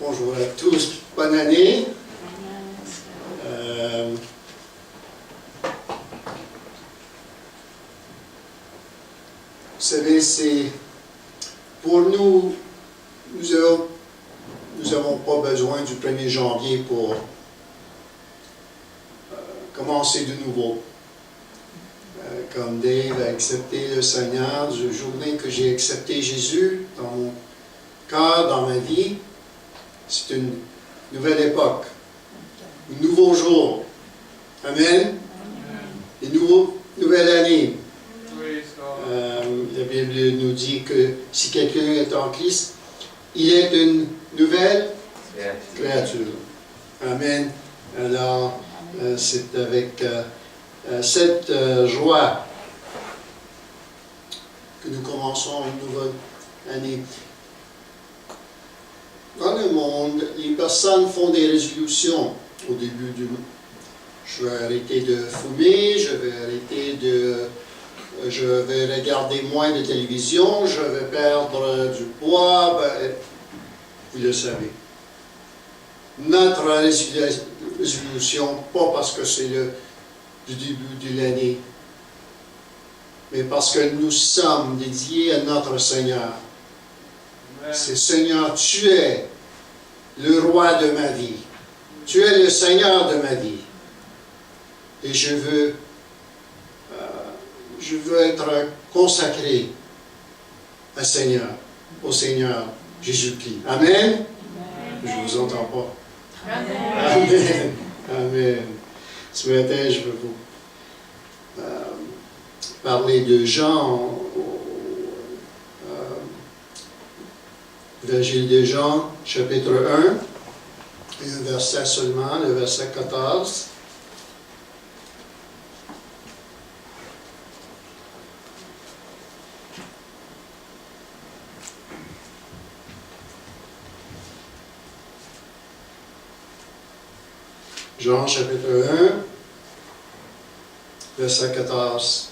Bonjour à tous, bonne année. Vous savez, c'est pour nous n'avons pas besoin du 1er janvier pour commencer de nouveau. Comme Dave a accepté le Seigneur, la journée que j'ai accepté Jésus dans mon cœur, dans ma vie, c'est une nouvelle époque, un nouveau jour. Amen. Une nouvelle année. La Bible nous dit que si quelqu'un est en Christ, il est une nouvelle créature. Amen. Alors, c'est avec cette joie que nous commençons une nouvelle année. Dans le monde, les personnes font des résolutions au début du mois. Je vais arrêter de fumer, je vais regarder moins de télévision, je vais perdre du poids, vous le savez. Notre résolution, pas parce que c'est le début de l'année, mais parce que nous sommes dédiés à notre Seigneur. C'est Seigneur, tu es le roi de ma vie. Tu es le Seigneur de ma vie. Et je veux être consacré au Seigneur Jésus-Christ. Amen? Je ne vous entends pas. Amen. Amen. Ce matin, je veux vous parler de Jean, Évangile de Jean, chapitre 1, et un verset seulement, le verset 14. Jean, chapitre 1, verset 14.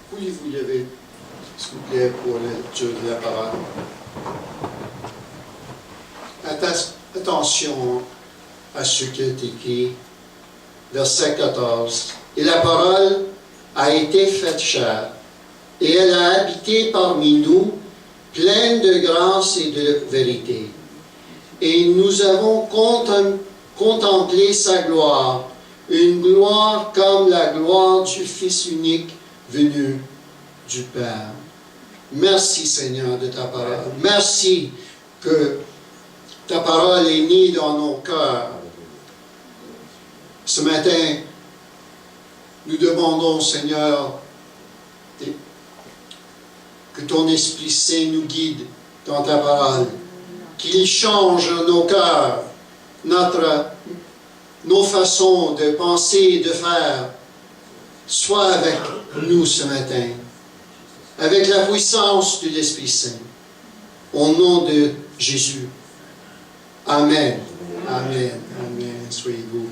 Pourriez-vous lever, s'il vous plaît, pour la lecture de la parole? Attention à ce qui est écrit, verset 14. Et la parole a été faite chair, et elle a habité parmi nous, pleine de grâce et de vérité. Et nous avons contemplé sa gloire, une gloire comme la gloire du Fils unique venu du Père. Merci Seigneur de ta parole. Merci que ta parole est née dans nos cœurs. Ce matin, nous demandons Seigneur que ton Esprit Saint nous guide dans ta parole, qu'il change nos cœurs, nos façons de penser et de faire. Sois avec nous ce matin, avec la puissance de l'Esprit Saint. Au nom de Jésus. Amen. Amen. Amen. Soyez-vous.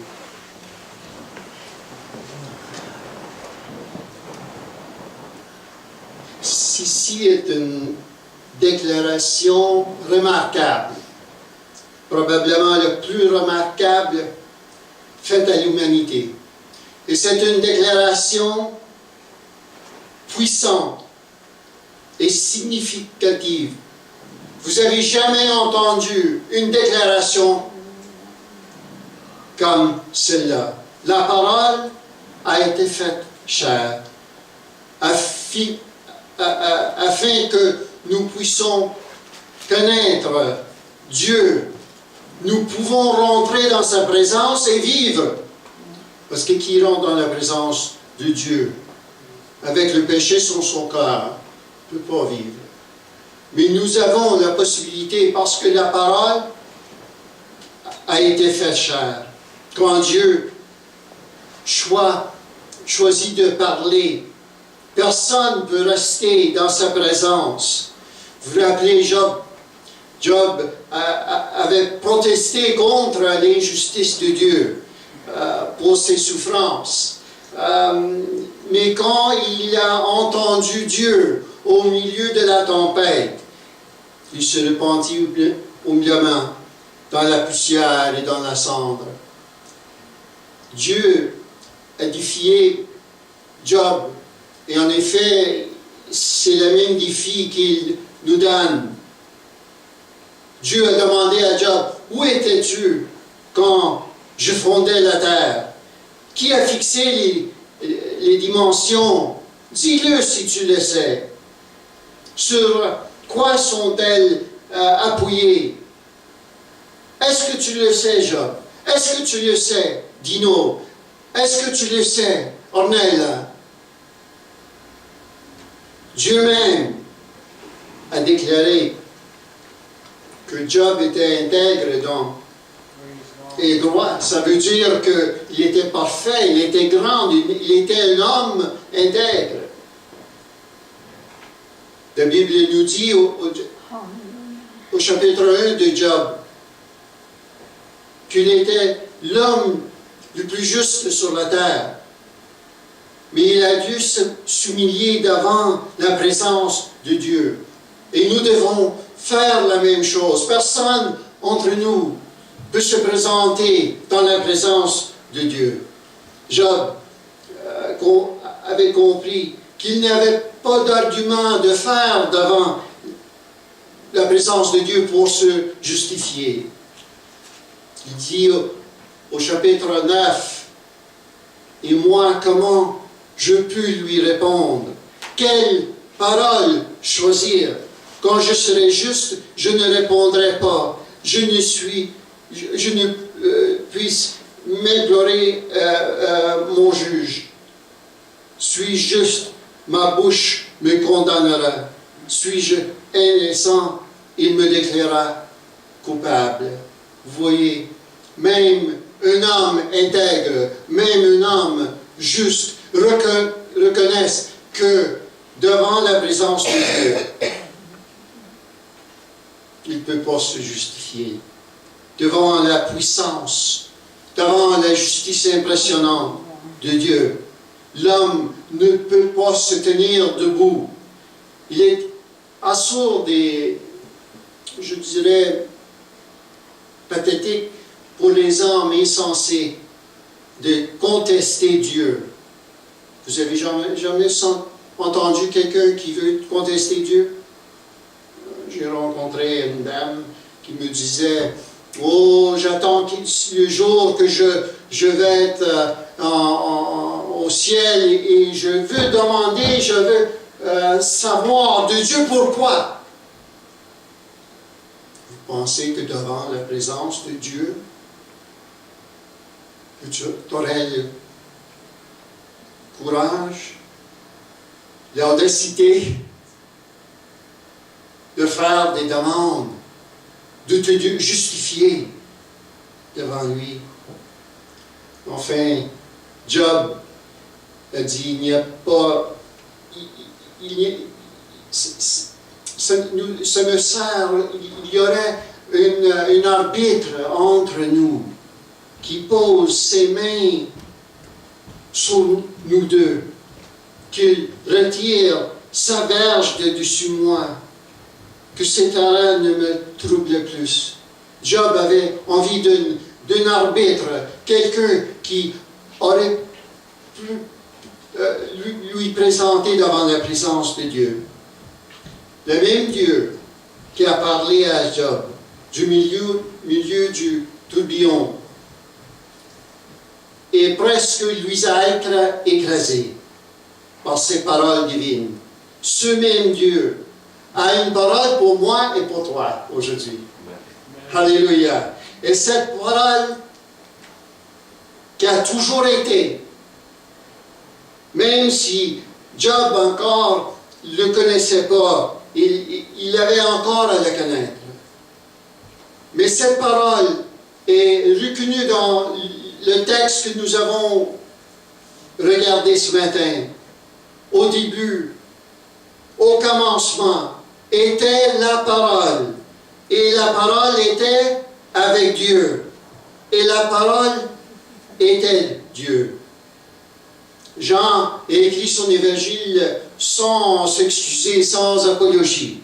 Ceci est une déclaration remarquable, probablement la plus remarquable faite à l'humanité. Et c'est une déclaration puissante et significative. Vous n'avez jamais entendu une déclaration comme celle-là. La parole a été faite chair, afin que nous puissions connaître Dieu. Nous pouvons rentrer dans sa présence et vivre. Parce que qui rentre dans la présence de Dieu avec le péché sur son cœur ne peut pas vivre. Mais nous avons la possibilité, parce que la parole a été faite chair. Quand Dieu choisit de parler, personne ne peut rester dans sa présence. Vous vous rappelez Job? Job avait protesté contre l'injustice de Dieu pour ses souffrances. Mais quand il a entendu Dieu au milieu de la tempête, il se repentit humainement dans la poussière et dans la cendre. Dieu a défié Job. Et en effet, c'est le même défi qu'il nous donne. Dieu a demandé à Job, « Où étais-tu quand je fondais la terre? Qui a fixé les dimensions? Dis-le si tu le sais. Sur quoi sont-elles appuyées? Est-ce que tu le sais, Job? Est-ce que tu le sais, Dino? Est-ce que tu le sais, Ornella? » Dieu même a déclaré que Job était intègre et droit. Ça veut dire qu'il était parfait, il était grand, il était un homme intègre. La Bible nous dit au chapitre 1 de Job qu'il était l'homme le plus juste sur la terre. Mais il a dû s'humilier devant la présence de Dieu. Et nous devons faire la même chose. Personne entre nous peut se présenter dans la présence de Dieu. Job avait compris qu'il n'avait pas d'argument de faire devant la présence de Dieu pour se justifier. Il dit au chapitre 9, « Et moi, comment je peux lui répondre? Quelle parole choisir? Quand je serai juste, je ne répondrai pas. Je ne puisse m'implorer mon juge. Suis-je juste? Ma bouche me condamnera. Suis-je innocent? Il me déclarera coupable. » Vous voyez, même un homme intègre, même un homme juste, reconnaissent que devant la présence de Dieu, il ne peut pas se justifier. Devant la puissance, devant la justice impressionnante de Dieu, l'homme ne peut pas se tenir debout. Il est assourd et, je dirais, pathétique pour les hommes insensés de contester Dieu. Vous avez jamais entendu quelqu'un qui veut contester Dieu? J'ai rencontré une dame qui me disait, « Oh, j'attends le jour que je vais être au ciel et je veux demander, je veux savoir de Dieu pourquoi. » Vous pensez que devant la présence de Dieu, que tu aurais le courage, l'audacité de faire des demandes, de te justifier devant lui? Enfin, Job a dit, il n'y a pas... ça me sert, il y aurait un arbitre entre nous qui pose ses mains sur nous deux, qu'il retire sa verge de dessus moi, que cet arrêt ne me trouble plus. Job avait envie d'un arbitre, quelqu'un qui aurait pu lui présenter devant la présence de Dieu. Le même Dieu qui a parlé à Job du milieu du tourbillon et presque lui a écrasé par ses paroles divines. Ce même Dieu a une parole pour moi et pour toi aujourd'hui. Alléluia. Et cette parole qui a toujours été, même si Job encore ne le connaissait pas, il avait encore à le connaître. Mais cette parole est reconnue dans le texte que nous avons regardé ce matin. Au début, au commencement, était la parole. Et la parole était avec Dieu. Et la parole était Dieu. Jean a écrit son évangile sans s'excuser, sans apologie.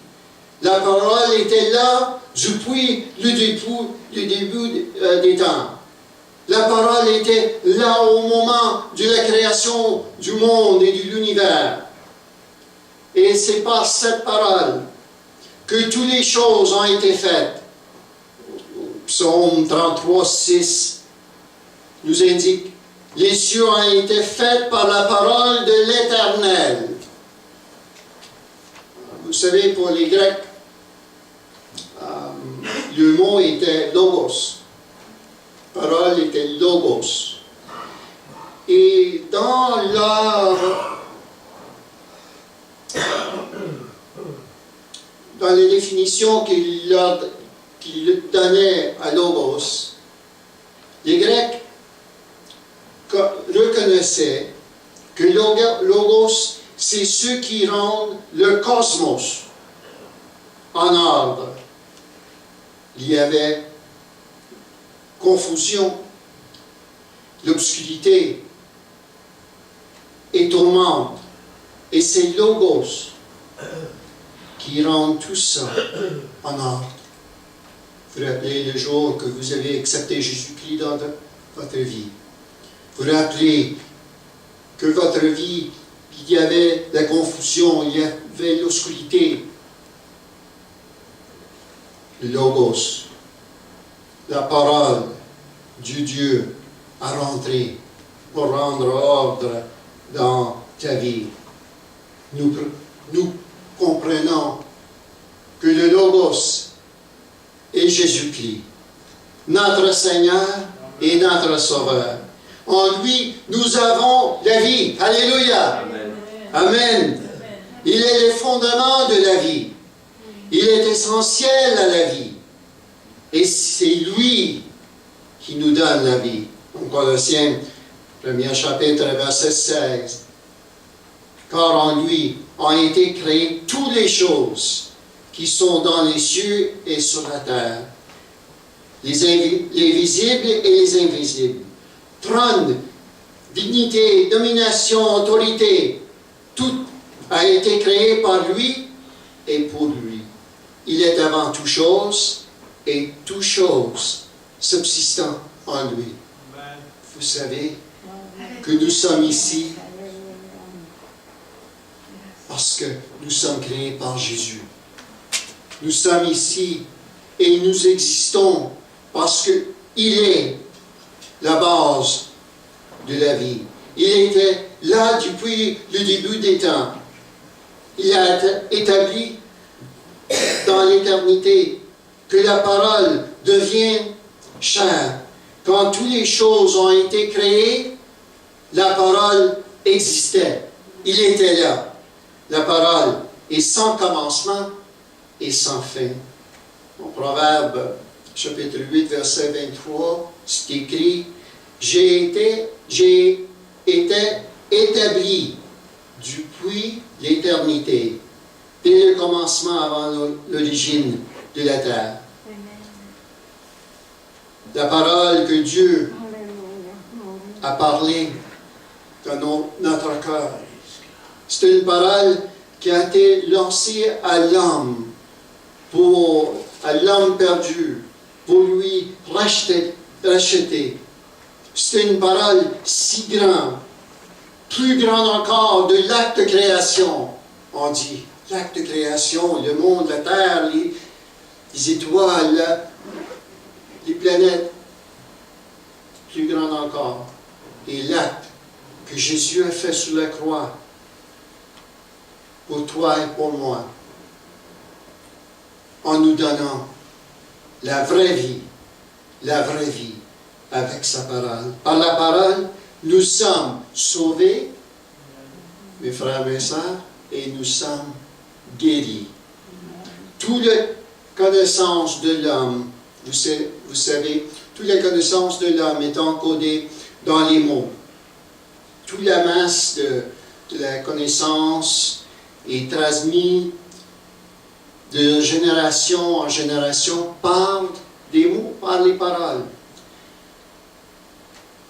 La parole était là depuis le début des temps. La parole était là au moment de la création du monde et de l'univers. Et c'est par cette parole que toutes les choses ont été faites. Psaume 33, 6 nous indique: les cieux ont été faits par la parole de l'Éternel. Vous savez, pour les Grecs, le mot était logos. Parole était logos. Et dans les définitions qu'il donnait à logos, les Grecs reconnaissaient que logos, c'est ce qui rend le cosmos en ordre. Il y avait confusion, l'obscurité et tourmente. Et c'est logos qui rend tout ça en ordre. Vous vous rappelez le jour que vous avez accepté Jésus-Christ dans votre vie. Vous vous rappelez que votre vie, il y avait la confusion, il y avait l'obscurité. Le logos, la parole du Dieu à rentrer pour rendre ordre dans ta vie. Nous comprenons que le logos est Jésus-Christ, notre Seigneur et notre Sauveur. En lui, nous avons la vie. Alléluia. Amen. Amen. Il est le fondement de la vie. Il est essentiel à la vie. Et c'est lui qui nous donne la vie. En Colossiens, 1er chapitre, verset 16. Car en lui ont été créées toutes les choses qui sont dans les cieux et sur la terre, les visibles et les invisibles. Trône, dignité, domination, autorité, tout a été créé par lui et pour lui. Il est avant toute chose et toute chose subsistant en lui. Vous savez que nous sommes ici parce que nous sommes créés par Jésus. Nous sommes ici et nous existons parce qu'il est la base de la vie. Il était là depuis le début des temps. Il a établi dans l'éternité que la parole devient chair. Quand toutes les choses ont été créées, la parole existait. Il était là. La parole est sans commencement et sans fin. En Proverbe, chapitre 8, verset 23, c'est écrit: J'ai été établi depuis l'éternité, dès le commencement avant l'origine de la terre. La parole que Dieu a parlé dans notre cœur, c'est une parole qui a été lancée à l'homme, à l'homme perdu, pour lui racheter. C'est une parole si grande, plus grande encore de l'acte de création. On dit, l'acte de création, le monde, la terre, les étoiles, les planètes, plus grande encore. Et l'acte que Jésus a fait sur la croix, pour toi et pour moi, en nous donnant la vraie vie avec sa parole. Par la parole, nous sommes sauvés, mes frères et mes sœurs, et nous sommes guéris. Toute la connaissance de l'homme, vous savez, toute la connaissance de l'homme est encodée dans les mots. Toute la masse de la connaissance est transmise de génération en génération par des mots, par les paroles.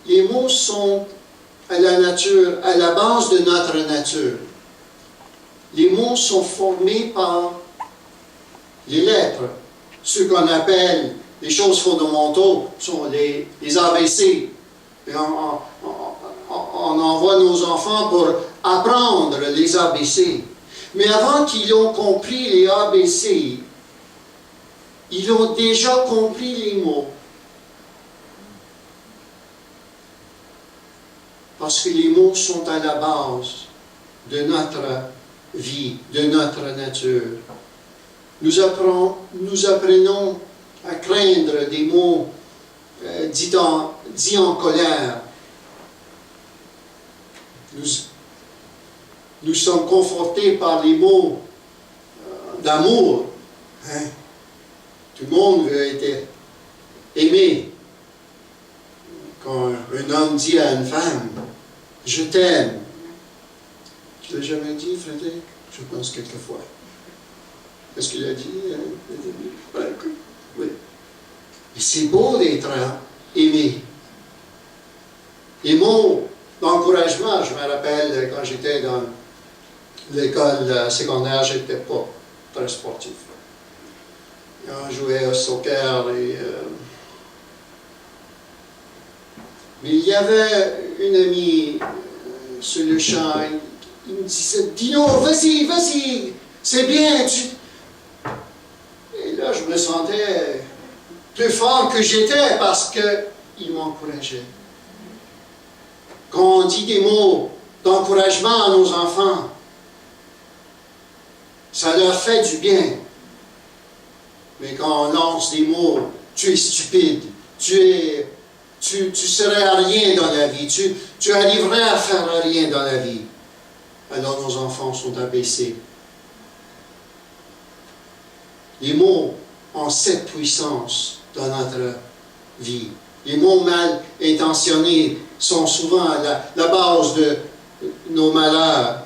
Les mots sont à la nature, à la base de notre nature. Les mots sont formés par les lettres ce qu'on appelle les choses fondamentaux, sont les ABC. Et on envoie nos enfants pour apprendre les ABC. Mais avant qu'ils aient compris les ABC, ils ont déjà compris les mots. Parce que les mots sont à la base de notre vie, de notre nature. Nous apprenons à craindre des mots dits en colère. Nous sommes confortés par les mots d'amour. Hein? Tout le monde veut être aimé. Quand un homme dit à une femme, « Je t'aime », tu l'as jamais dit, Frédéric? Je pense quelquefois. Est-ce qu'il a dit? Oui. Et c'est beau d'être aimé. Les mots d'encouragement, je me rappelle quand j'étais dans l'école secondaire, je n'étais pas très sportif. On jouait au soccer mais il y avait une amie sur le champ, il me disait, Dino, vas-y, c'est bien. Et là, je me sentais plus fort que j'étais parce qu'il m'encourageait. Quand on dit des mots d'encouragement à nos enfants, ça leur fait du bien. Mais quand on lance des mots, tu es stupide, tu serais à rien dans la vie, tu arriverais à faire rien dans la vie. Alors nos enfants sont abaissés. Les mots ont cette puissance dans notre vie. Les mots mal intentionnés sont souvent la base de nos malheurs.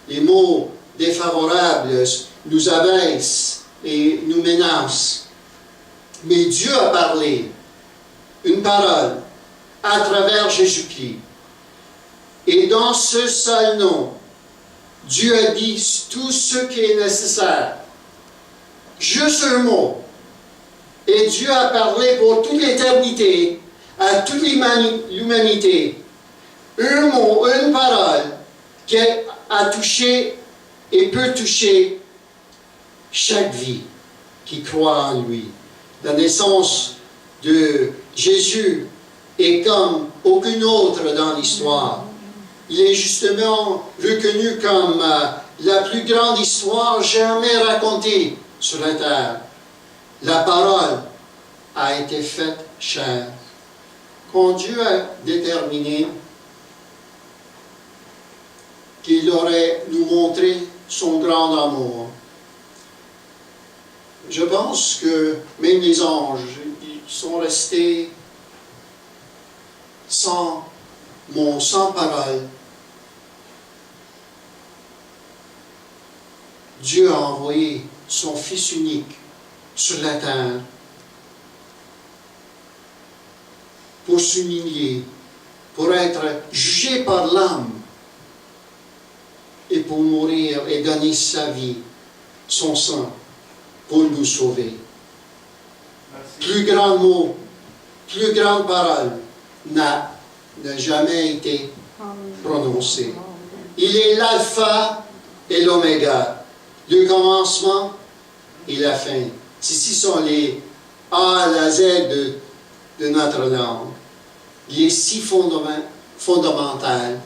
Les mots défavorables nous abaissent et nous menacent. Mais Dieu a parlé une parole à travers Jésus-Christ. Et dans ce seul nom, Dieu a dit tout ce qui est nécessaire. Juste un mot. Et Dieu a parlé pour toute l'éternité, à toute l'humanité. Un mot, une parole qui a touché et peut toucher chaque vie qui croit en lui. La naissance de Jésus est comme aucune autre dans l'histoire. Il est justement reconnu comme la plus grande histoire jamais racontée sur la terre. La parole a été faite chair. Quand Dieu a déterminé qu'il aurait nous montré son grand amour, je pense que même les anges, ils sont restés sans mots, sans parole. Dieu a envoyé son Fils unique sur la terre pour s'humilier, pour être jugé par l'homme et pour mourir et donner sa vie, son sang, pour nous sauver. Merci. Plus grand mot, plus grande parole n'a jamais été prononcée. Il est l'alpha et l'oméga, le commencement et la fin. Ceci sont les A à la Z de notre langue. Il est si fondamental,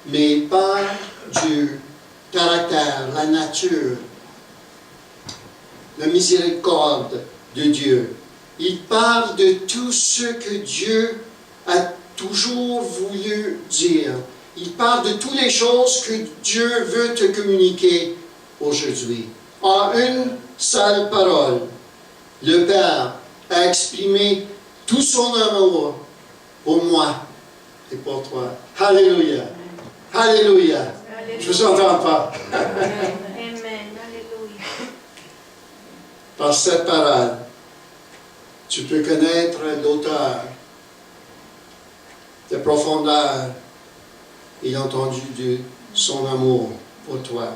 mais par Dieu, caractère, la nature, la miséricorde de Dieu. Il parle de tout ce que Dieu a toujours voulu dire. Il parle de toutes les choses que Dieu veut te communiquer aujourd'hui. En une seule parole, le Père a exprimé tout son amour pour moi et pour toi. Alléluia. Alléluia. Je ne vous entends pas. Amen. Alléluia. Par cette parole, tu peux connaître l'auteur, la profondeur et l'étendue de son amour pour toi.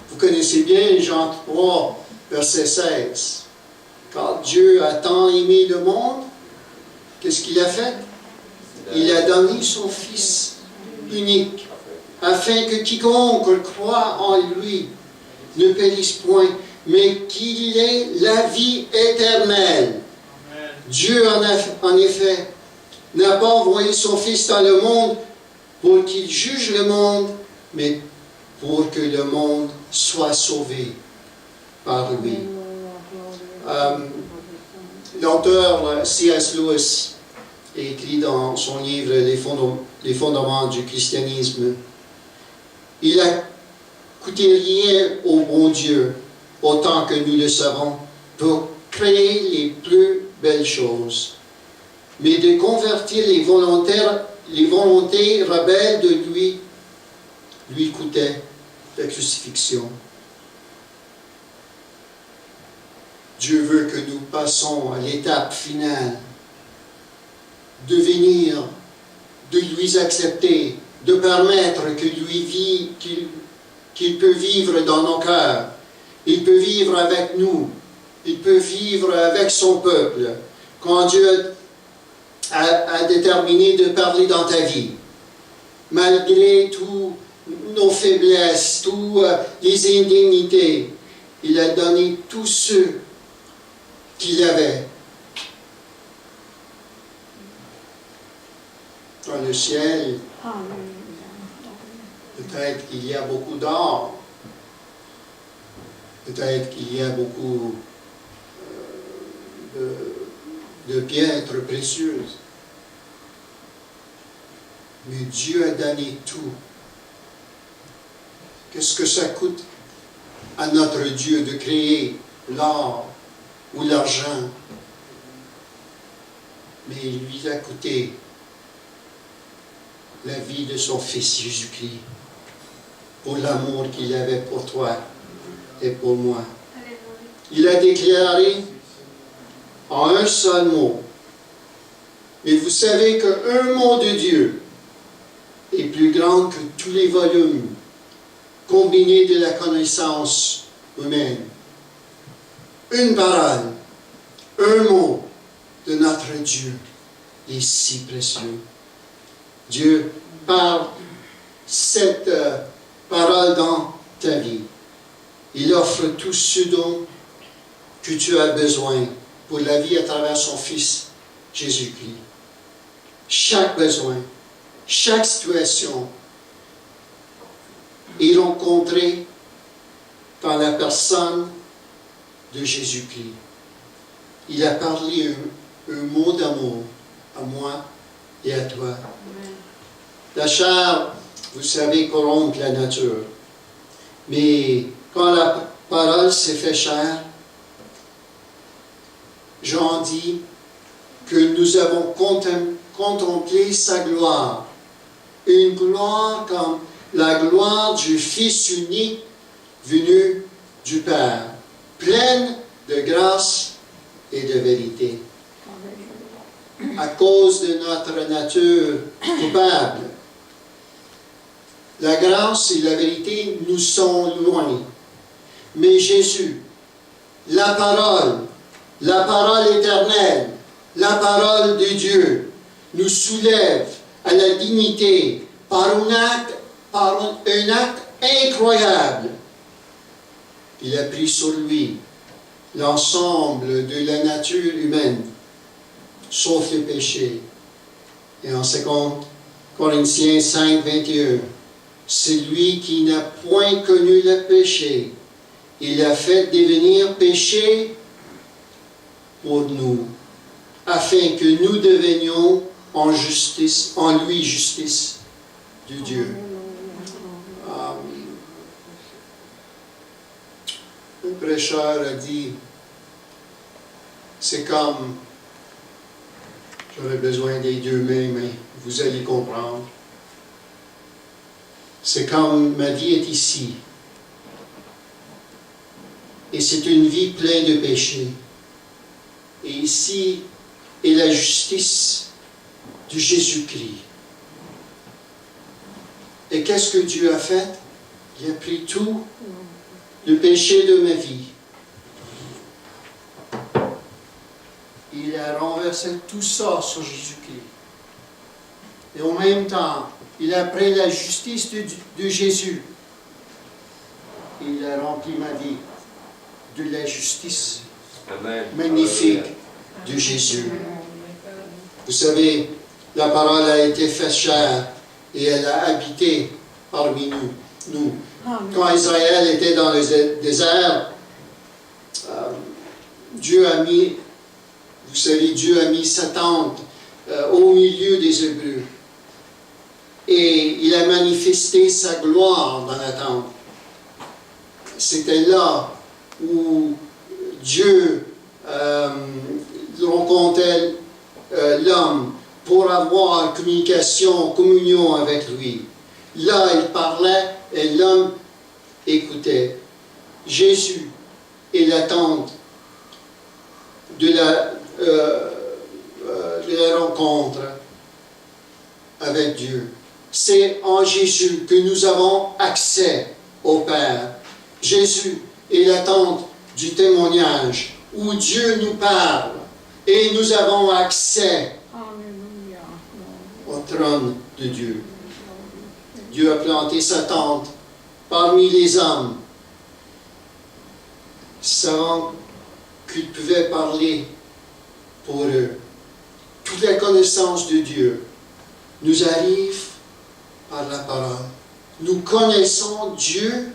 Vous connaissez bien Jean 3, verset 16. Car Dieu a tant aimé le monde, qu'est-ce qu'il a fait? Il a donné son Fils unique, afin que quiconque croit en lui ne périsse point, mais qu'il ait la vie éternelle. Dieu, en effet, n'a pas envoyé son Fils dans le monde pour qu'il juge le monde, mais pour que le monde soit sauvé par lui. L'auteur C.S. Lewis a écrit dans son livre Les fondements du christianisme, il n'a coûté rien au bon Dieu, autant que nous le savons, pour créer les plus belles choses, mais de convertir les volontés rebelles de lui coûtait la crucifixion. Dieu veut que nous passions à l'étape finale, de venir, de lui accepter, de permettre qu'il peut vivre dans nos cœurs, il peut vivre avec nous, il peut vivre avec son peuple. Quand Dieu a déterminé de parler dans ta vie, malgré toutes nos faiblesses, toutes les indignités, il a donné tout ce qu'il avait. Dans le ciel, peut-être qu'il y a beaucoup d'or, peut-être qu'il y a beaucoup de pierres précieuses. Mais Dieu a donné tout. Qu'est-ce que ça coûte à notre Dieu de créer l'or ou l'argent? Mais il lui a coûté la vie de son Fils Jésus-Christ, pour l'amour qu'il avait pour toi et pour moi. Il a déclaré en un seul mot, mais vous savez qu'un mot de Dieu est plus grand que tous les volumes combinés de la connaissance humaine. Une parole, un mot de notre Dieu est si précieux. Dieu parle cette parole dans ta vie. Il offre tout ce dont que tu as besoin pour la vie à travers son Fils Jésus-Christ. Chaque besoin, chaque situation est rencontrée par la personne de Jésus-Christ. Il a parlé un mot d'amour à moi et à toi. La chair, vous savez, corrompt la nature. Mais quand la parole s'est fait chair, Jean dit que nous avons contemplé sa gloire. Une gloire comme la gloire du Fils unique venu du Père, pleine de grâce et de vérité. À cause de notre nature coupable, la grâce et la vérité nous sont loin. Mais Jésus, la parole éternelle, la parole de Dieu, nous soulève à la dignité par un acte incroyable. Il a pris sur lui l'ensemble de la nature humaine, sauf le péché. Et en 2 Corinthiens 5, 21, c'est lui qui n'a point connu le péché. Il a fait devenir péché pour nous, afin que nous devenions en lui justice de Dieu. Un prêcheur a dit, c'est comme, j'aurais besoin des deux mains, mais vous allez comprendre. C'est comme ma vie est ici. Et c'est une vie pleine de péchés. Et ici est la justice de Jésus-Christ. Et qu'est-ce que Dieu a fait? Il a pris tout le péché de ma vie. il a renversé tout ça sur Jésus-Christ. Et en même temps, il a pris la justice de Jésus. Il a rempli ma vie de la justice Amen. magnifique de Jésus. Vous savez, la parole a été faite chair et elle a habité parmi nous. Quand Israël était dans le désert, Dieu a mis sa tente au milieu des Hébreux. Et il a manifesté sa gloire dans la tente. C'était là où Dieu rencontrait l'homme pour avoir communion avec lui. Là, il parlait et l'homme écoutait. Jésus est l'attente de la rencontre avec Dieu. C'est en Jésus que nous avons accès au Père. Jésus est l'attente du témoignage où Dieu nous parle et nous avons accès au trône de Dieu. Dieu a planté sa tente parmi les hommes, savant qu'il pouvait parler pour eux. Toute la connaissance de Dieu nous arrive par la parole. Nous connaissons Dieu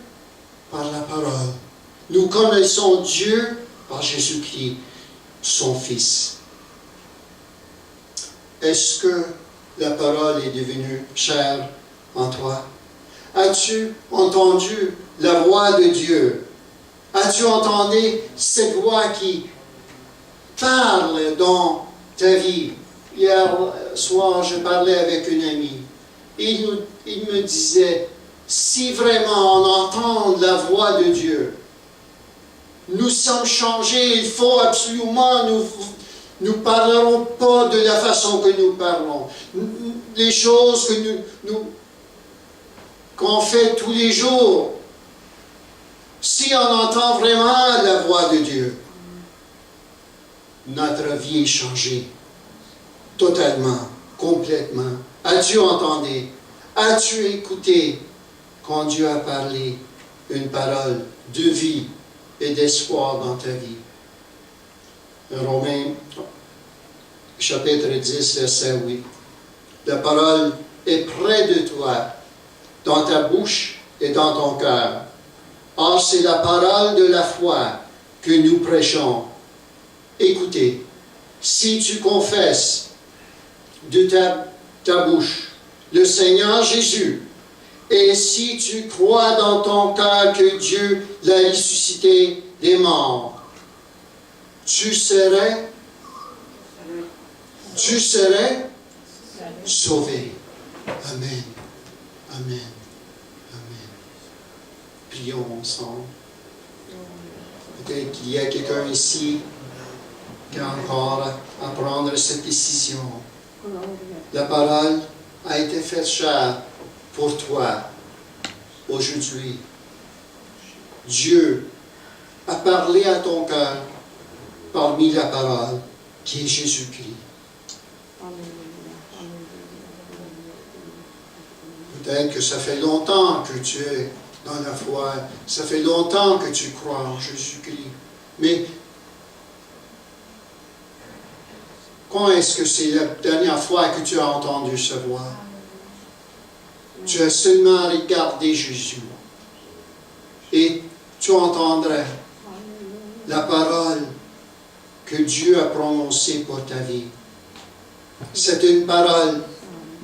par la parole. Nous connaissons Dieu par Jésus-Christ, son Fils. Est-ce que la parole est devenue chère en toi? As-tu entendu la voix de Dieu? As-tu entendu cette voix qui parle dans ta vie? Hier soir, je parlais avec une amie. Il me disait, si vraiment on entend la voix de Dieu, nous sommes changés, il faut absolument, nous parlerons pas de la façon que nous parlons. Les choses que qu'on fait tous les jours. Si on entend vraiment la voix de Dieu, notre vie est changée. Totalement, complètement. As-tu entendu? As-tu écouté quand Dieu a parlé une parole de vie et d'espoir dans ta vie? Romains, chapitre 10, verset 8. La parole est près de toi, dans ta bouche et dans ton cœur. Or, c'est la parole de la foi que nous prêchons. Écoutez, si tu confesses de ta bouche le Seigneur Jésus, et si tu crois dans ton cœur que Dieu l'a ressuscité des morts, tu serais sauvé. Amen. Amen. Amen. Prions ensemble. Peut-être qu'il y a quelqu'un ici qui a encore à prendre cette décision. La parole a été faite chair pour toi aujourd'hui. Dieu a parlé à ton cœur parmi la parole qui est Jésus-Christ. Peut-être que ça fait longtemps que tu es dans la foi, ça fait longtemps que tu crois en Jésus-Christ. Mais quand est-ce que c'est la dernière fois que tu as entendu sa voix? Tu as seulement regardé Jésus. Et tu entendrais la parole que Dieu a prononcée pour ta vie. C'est une parole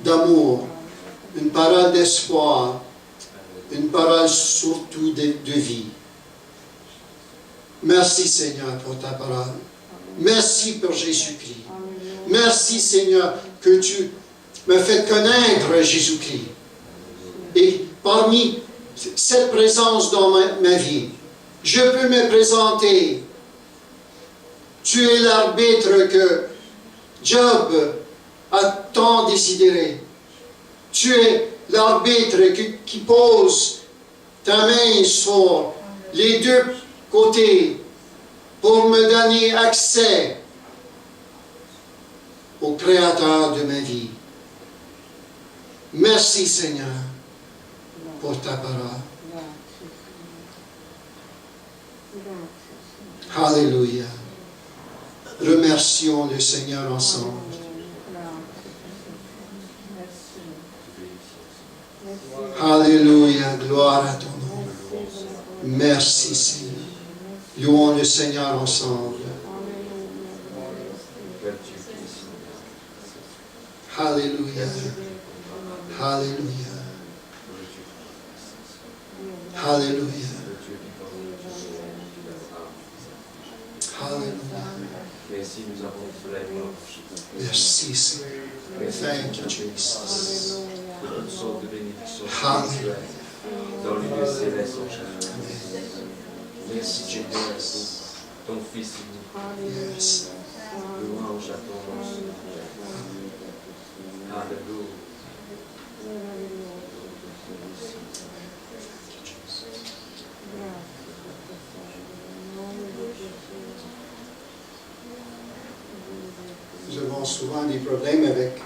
d'amour, une parole d'espoir, une parole surtout de vie. Merci Seigneur pour ta parole. Merci pour Jésus-Christ. Merci Seigneur que tu m'as fait connaître Jésus-Christ. Et parmi cette présence dans ma vie, je peux me présenter. Tu es l'arbitre que Job a tant décidé. Tu es l'arbitre qui pose ta main sur les deux côtés pour me donner accès au Créateur de ma vie. Merci Seigneur pour ta parole. Alléluia. Remercions le Seigneur ensemble. Alléluia. Gloire à ton nom. Merci Seigneur. Louons le Seigneur ensemble. Alléluia. Alléluia. Alléluia. Alléluia. Merci, nous avons fait Merci Seigneur. Thank you, Jesus. toutes sortes de bénédictions Alléluia. dans les lieux célestes au château. Merci Seigneur pour ton Fils. Yes. Louange à ton nom. Alléluia. Nous avons souvent des problèmes avec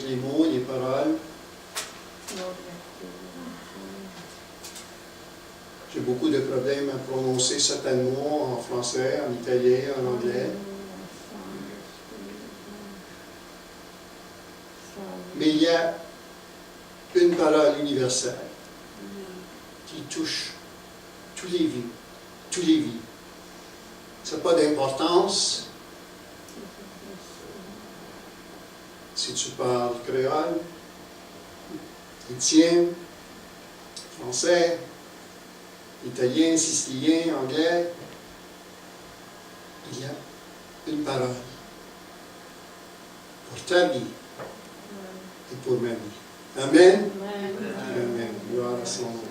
les mots, les paroles. J'ai beaucoup de problèmes à prononcer certains mots en français, en italien, en anglais. Mais il y a une parole universelle qui touche tous les vies, tous les vies. Ça n'a pas d'importance si tu parles créole, chrétien, français, italien, sicilien, anglais. Il y a une parole pour ta vie et pour ma vie. Amen. Amen. Gloire à son nom.